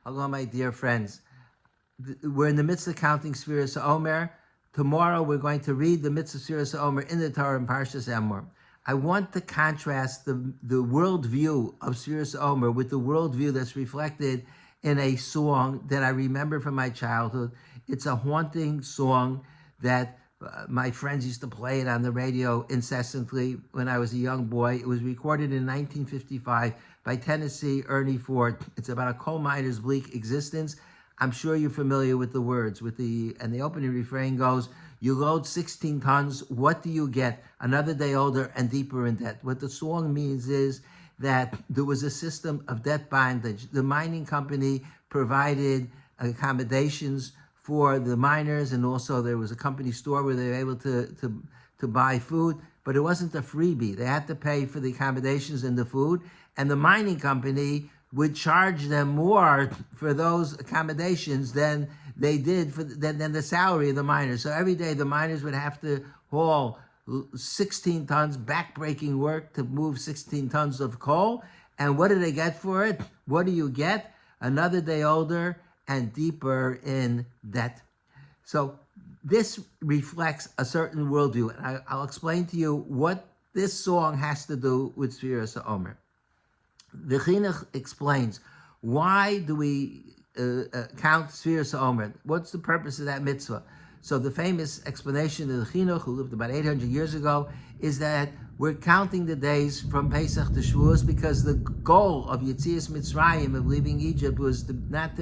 Hello, my dear friends. We're in the midst of counting Sefira Omer. Tomorrow we're going to read the mitzvah Sefira Omer in the Torah in Parashas Emor. I want to contrast the worldview of Sefira Omer with the worldview that's reflected in a song that I remember from my childhood. It's a haunting song that my friends used to play it on the radio incessantly when I was a young boy. It was recorded in 1955 by Tennessee Ernie Ford. It's about a coal miner's bleak existence. I'm sure you're familiar with the words. And the opening refrain goes, "You load 16 tons, what do you get? Another day older and deeper in debt." What the song means is that there was a system of debt bondage. The mining company provided accommodations for the miners, and also there was a company store where they were able to buy food, but it wasn't a freebie. They had to pay for the accommodations and the food, and the mining company would charge them more for those accommodations than they did than the salary of the miners. So every day the miners would have to haul 16 tons, back-breaking work to move 16 tons of coal. And what do they get for it? What do you get? Another day older and deeper in debt. So this reflects a certain worldview. And I'll explain to you what this song has to do with Sefira Omer. The Chinuch explains, why do we count Sefira Omer? What's the purpose of that mitzvah? So the famous explanation of the Chinuch, who lived about 800 years ago, is that we're counting the days from Pesach to Shavuos because the goal of Yetzias Mitzrayim, of leaving Egypt, was not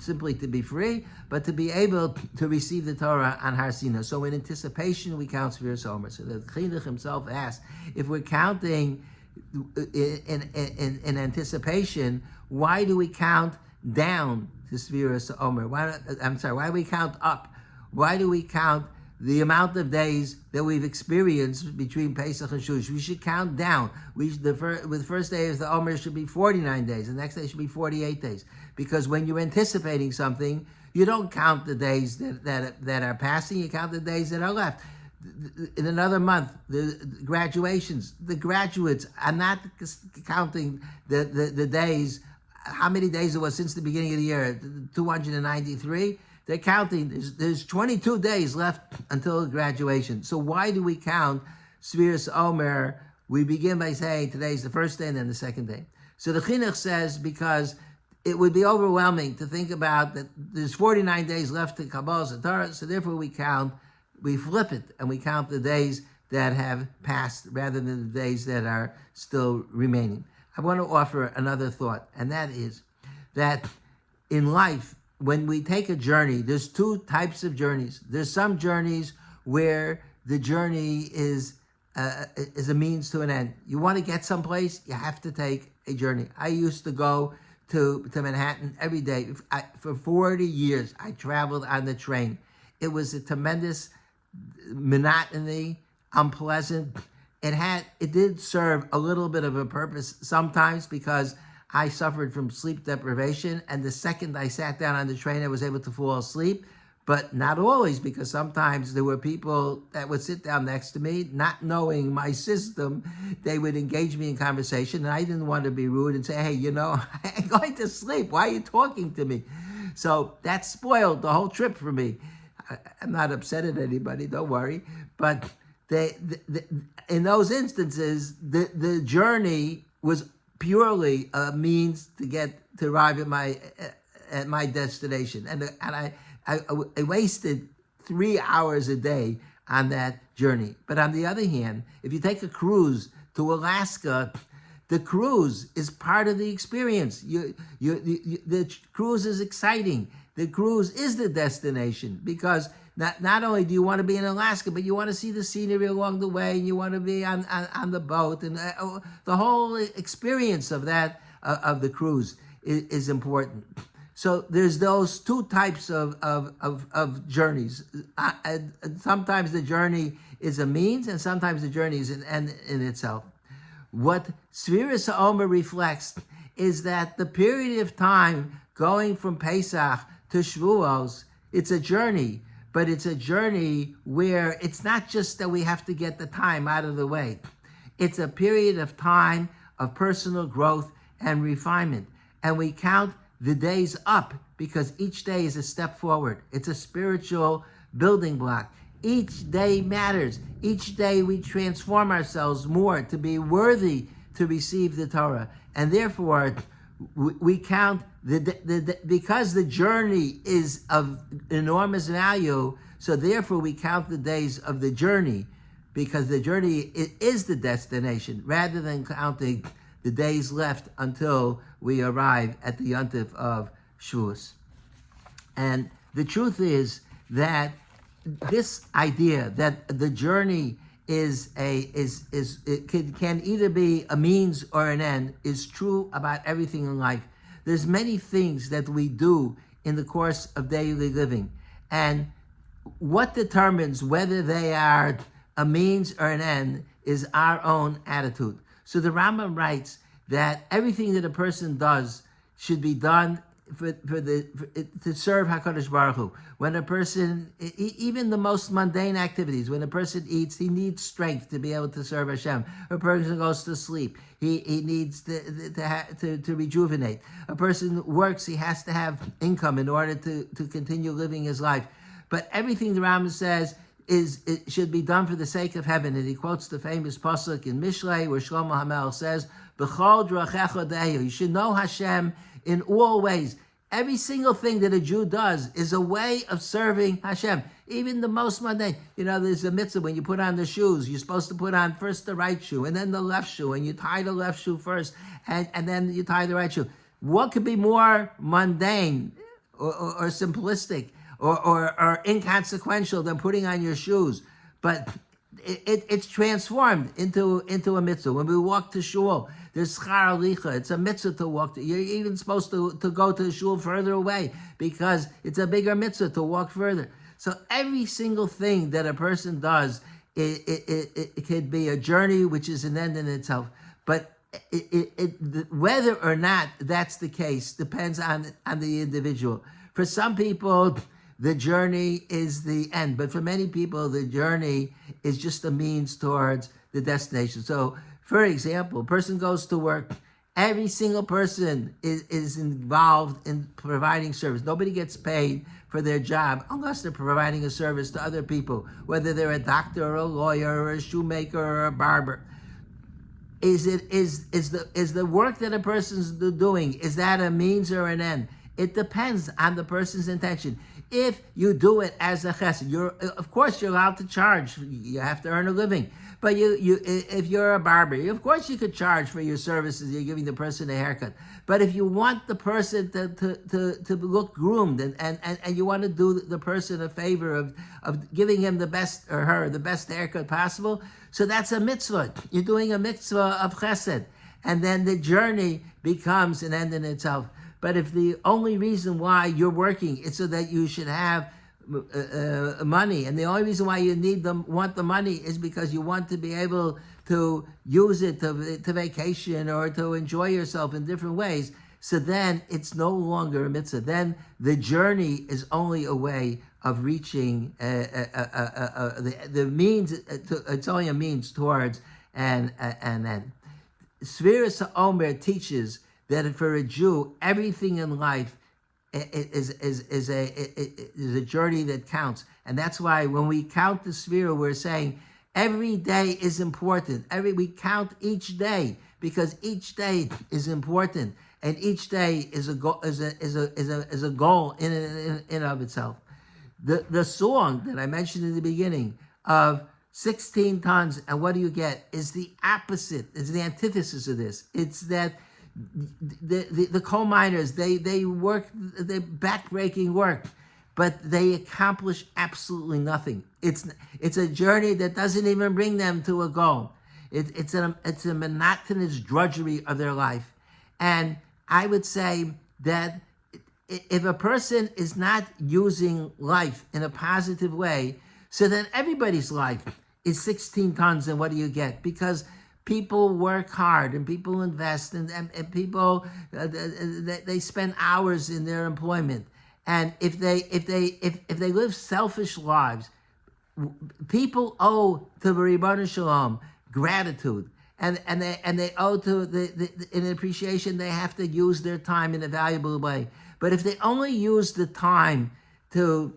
simply to be free, but to be able to receive the Torah on Har Sinai. So in anticipation, we count Sefira Omer. So the Chinuch himself asks, if we're counting in anticipation, why do we count down to Sefira Omer? Why do we count up? Why do we count the amount of days that we've experienced between Pesach and Shavuos? We should count down. The first day of the Omer should be 49 days. The next day should be 48 days. Because when you're anticipating something, you don't count the days that are passing. You count the days that are left. In another month, the graduations, the graduates are not counting the days, how many days it was since the beginning of the year, 293. They're counting, there's 22 days left until graduation. So why do we count Sefira Omer? We begin by saying today's the first day and then the second day. So the Chinuch says because it would be overwhelming to think about that there's 49 days left to Kabbalah Torah, so therefore we flip it and we count the days that have passed rather than the days that are still remaining. I want to offer another thought, and that is that in life, when we take a journey, there's two types of journeys. There's some journeys where the journey is a means to an end. You want to get someplace, you have to take a journey. I used to go to Manhattan every day. For 40 years, I traveled on the train. It was a tremendous monotony, unpleasant. It did serve a little bit of a purpose sometimes because I suffered from sleep deprivation, and the second I sat down on the train, I was able to fall asleep, but not always, because sometimes there were people that would sit down next to me, not knowing my system. They would engage me in conversation, and I didn't want to be rude and say, "Hey, I'm going to sleep. Why are you talking to me?" So that spoiled the whole trip for me. I'm not upset at anybody, don't worry. But in those instances, the journey was purely a means to arrive at my destination, and I wasted 3 hours a day on that journey. But on the other hand, if you take a cruise to Alaska, the cruise is part of the experience. The cruise is exciting. The cruise is the destination because not only do you want to be in Alaska, but you want to see the scenery along the way, and you want to be on the boat, and the whole experience of the cruise is important. So there's those two types of journeys. And sometimes the journey is a means, and sometimes the journey is an end in itself. What Sefira Omer reflects is that the period of time going from Pesach to Shavuos, it's a journey, but it's a journey where it's not just that we have to get the time out of the way. It's a period of time of personal growth and refinement. And we count the days up because each day is a step forward. It's a spiritual building block. Each day matters. Each day we transform ourselves more to be worthy to receive the Torah. And therefore, we count because the journey is of enormous value, so therefore we count the days of the journey, because the journey is the destination, rather than counting the days left until we arrive at the yontif of Shavuos. And the truth is that this idea that the journey can either be a means or an end is true about everything in life. There's many things that we do in the course of daily living, and what determines whether they are a means or an end is our own attitude. So the Rambam writes that everything that a person does should be done to serve HaKadosh Baruch Hu. When a person, even the most mundane activities, when a person eats, he needs strength to be able to serve Hashem. A person goes to sleep, he needs to rejuvenate. A person works, he has to have income in order to continue living his life. But everything the Rambam says it should be done for the sake of heaven. And he quotes the famous pasuk in Mishlei where Shlomo HaMelech says, "B'chol drachecha de'ehu." You should know Hashem in all ways. Every single thing that a Jew does is a way of serving Hashem. Even the most mundane. There's a mitzvah when you put on the shoes. You're supposed to put on first the right shoe and then the left shoe, and you tie the left shoe first and then you tie the right shoe. What could be more mundane or simplistic or inconsequential than putting on your shoes? But it's transformed into a mitzvah. When we walk to shul, there's schar alicha. It's a mitzvah to walk. You're even supposed to go to the shul further away because it's a bigger mitzvah to walk further. So every single thing that a person does, it could be a journey which is an end in itself. But whether or not that's the case depends on the individual. For some people, the journey is the end, but for many people, the journey is just a means towards the destination. So, for example, a person goes to work. Every single person is involved in providing service. Nobody gets paid for their job unless they're providing a service to other people, whether they're a doctor or a lawyer or a shoemaker or a barber. Is the work that a person's doing, is that a means or an end? It depends on the person's intention. If you do it as a chesed, of course you're allowed to charge. You have to earn a living. But if you're a barber, of course you could charge for your services. You're giving the person a haircut. But if you want the person to look groomed and you want to do the person a favor of giving him the best, or her the best haircut possible, so that's a mitzvah. You're doing a mitzvah of chesed, and then the journey becomes an end in itself. But if the only reason why you're working is so that you should have money, and the only reason why you want the money is because you want to be able to use it to vacation or to enjoy yourself in different ways, so then it's no longer a mitzvah. Then the journey is only a way of reaching the means. It's only a means towards an end. Sefira Emor teaches that for a Jew, everything in life is a journey that counts. And that's why when we count the Sefira, we're saying every day is important. We count each day because each day is important, and each day is a goal, is a goal in and of itself. The song that I mentioned in the beginning of 16 tons and what do you get is the opposite, is the antithesis of this. It's that the coal miners, they work, they backbreaking work, but they accomplish absolutely nothing. It's a journey that doesn't even bring them to a goal. It's a monotonous drudgery of their life. And I would say that if a person is not using life in a positive way, so then everybody's life is 16 tons and what do you get? Because people work hard and people invest and people they spend hours in their employment, and if they live selfish lives, people owe to the Ribbon Shalom gratitude, and they owe to in appreciation. They have to use their time in a valuable way. But if they only use the time to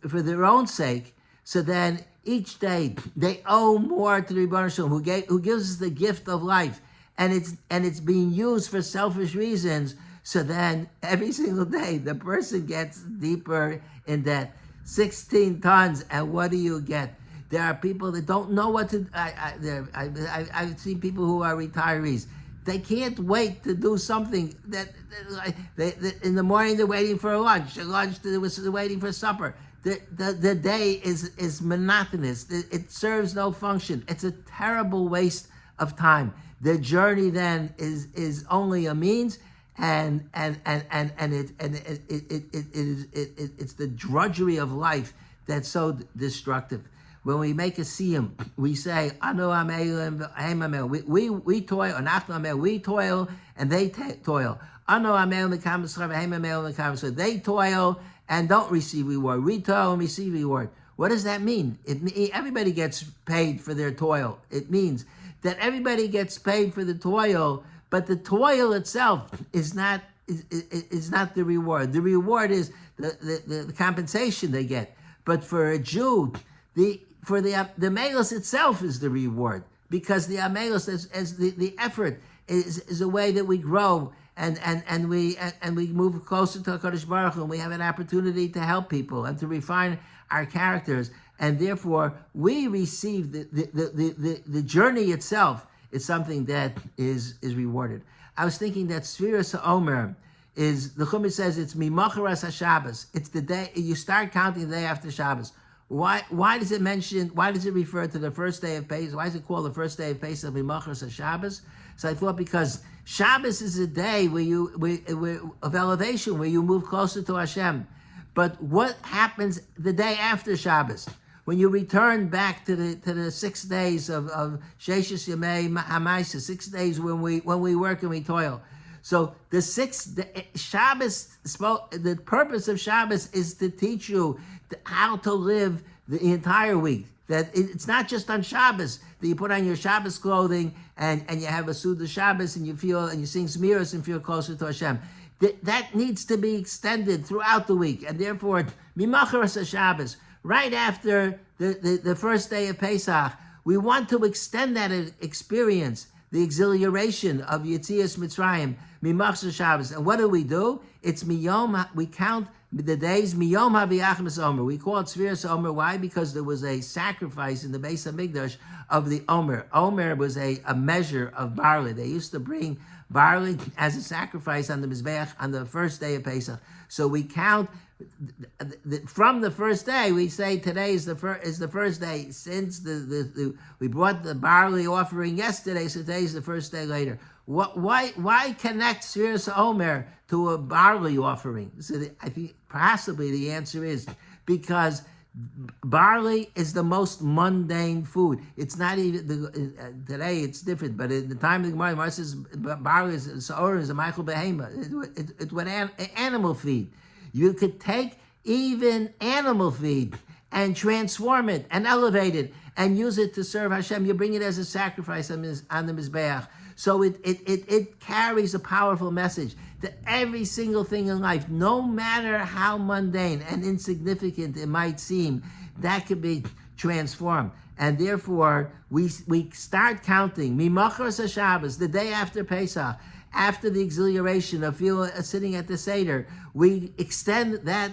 for their own sake, so then each day they owe more to the Rebbeinu Shalom, who gives us the gift of life, and it's being used for selfish reasons. So then every single day the person gets deeper in debt. 16 tons, and what do you get? There are people that don't know what to. I've seen people who are retirees. They can't wait to do something that in the morning they're waiting for lunch. At lunch they're waiting for supper. The day is monotonous. It serves no function. It's a terrible waste of time. The journey then is only a means, and it's the drudgery of life that's so destructive. When we make a siyum, we say, "Anu amelim v'hem we toil, we toil, and they toil. Anu amelim v'kamascha v'hem amelim v'kamascha. They toil and don't receive reward. We toil and receive reward." What does that mean? Everybody gets paid for their toil. It means that everybody gets paid for the toil, but the toil itself is not the reward. The reward is the compensation they get. But for a Jew, the amelos itself is the reward, because the amelos as the effort is a way that we grow and we move closer to HaKadosh Baruch Hu, and we have an opportunity to help people and to refine our characters, and therefore we receive the journey itself is something that is rewarded. I was thinking that Sefira Omer is, the Chumash says it's Mimacharas HaShabbos. It's the day you start counting the day after Shabbos. Why does it refer to the first day of Pesach? Why is it called the first day of Pesach Mimacharas HaShabbos? So I thought because Shabbos is a day of elevation, where you move closer to Hashem. But what happens the day after Shabbos? When you return back to the 6 days of Sheshes Yemei Hamaisa, 6 days when we work and we toil. So the Shabbos, the purpose of Shabbos is to teach you how to live the entire week. That it's not just on Shabbos that you put on your Shabbos clothing and you have a Suda Shabbos and you sing Semiras and feel closer to Hashem. That needs to be extended throughout the week, and therefore Mimacharas HaShabbos, right after the first day of Pesach, we want to extend that experience, the exhilaration of Yetzias Mitzrayim, Mimacharas HaShabbos. And what do? It's Miyom, we count the days, Miyom HaViyachmas Omer. We call it Sefira Omer. Why? Because there was a sacrifice in the Beis HaMikdash of the Omer. Omer was a measure of barley. They used to bring barley as a sacrifice on the Mizbeach on the first day of Pesach. So we count from the first day. We say today is the first day, since we brought the barley offering yesterday, so today is the first day later. Why connect Sefira Omer to a barley offering? So I think possibly the answer is because barley is the most mundane food. It's not even today. It's different, but in the time of the Gemara, says barley is a Michael Behema. It's what animal feed. You could take even animal feed and transform it and elevate it and use it to serve Hashem. You bring it as a sacrifice on the Mizbeach. So it carries a powerful message that every single thing in life, no matter how mundane and insignificant it might seem, that could be transformed. And therefore, we start counting Mimacharas HaShabbos, the day after Pesach, after the exhilaration of sitting at the Seder. We extend that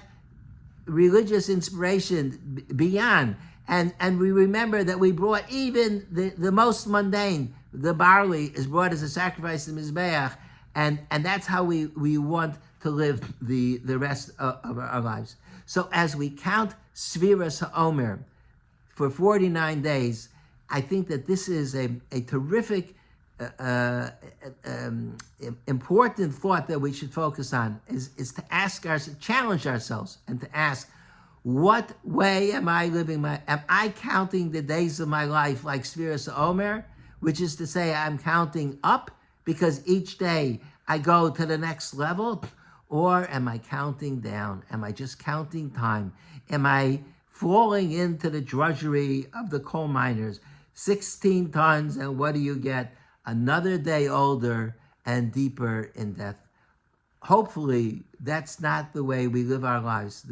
religious inspiration beyond, and we remember that we brought even the most mundane. The barley is brought as a sacrifice to Mizbeach, and that's how we want to live the rest of our lives. So as we count Sefira Omer for 49 days, I think that this is a terrific, important thought that we should focus on, is to challenge ourselves and to ask, what way am I living am I counting the days of my life like Sefira Omer, which is to say I'm counting up because each day I go to the next level? Or am I counting down? Am I just counting time? Am I falling into the drudgery of the coal miners, 16 tons, and what do you get? Another day older and deeper in death. Hopefully, that's not the way we live our lives.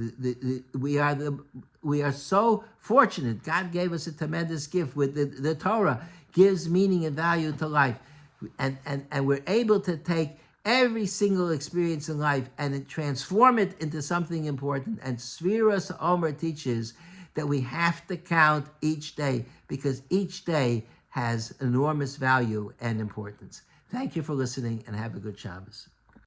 We are so fortunate. God gave us a tremendous gift with the Torah gives meaning and value to life, and we're able to take every single experience in life and transform it into something important. And Sefira Omer teaches that we have to count each day, because each day has enormous value and importance. Thank you for listening, and have a good Shabbos.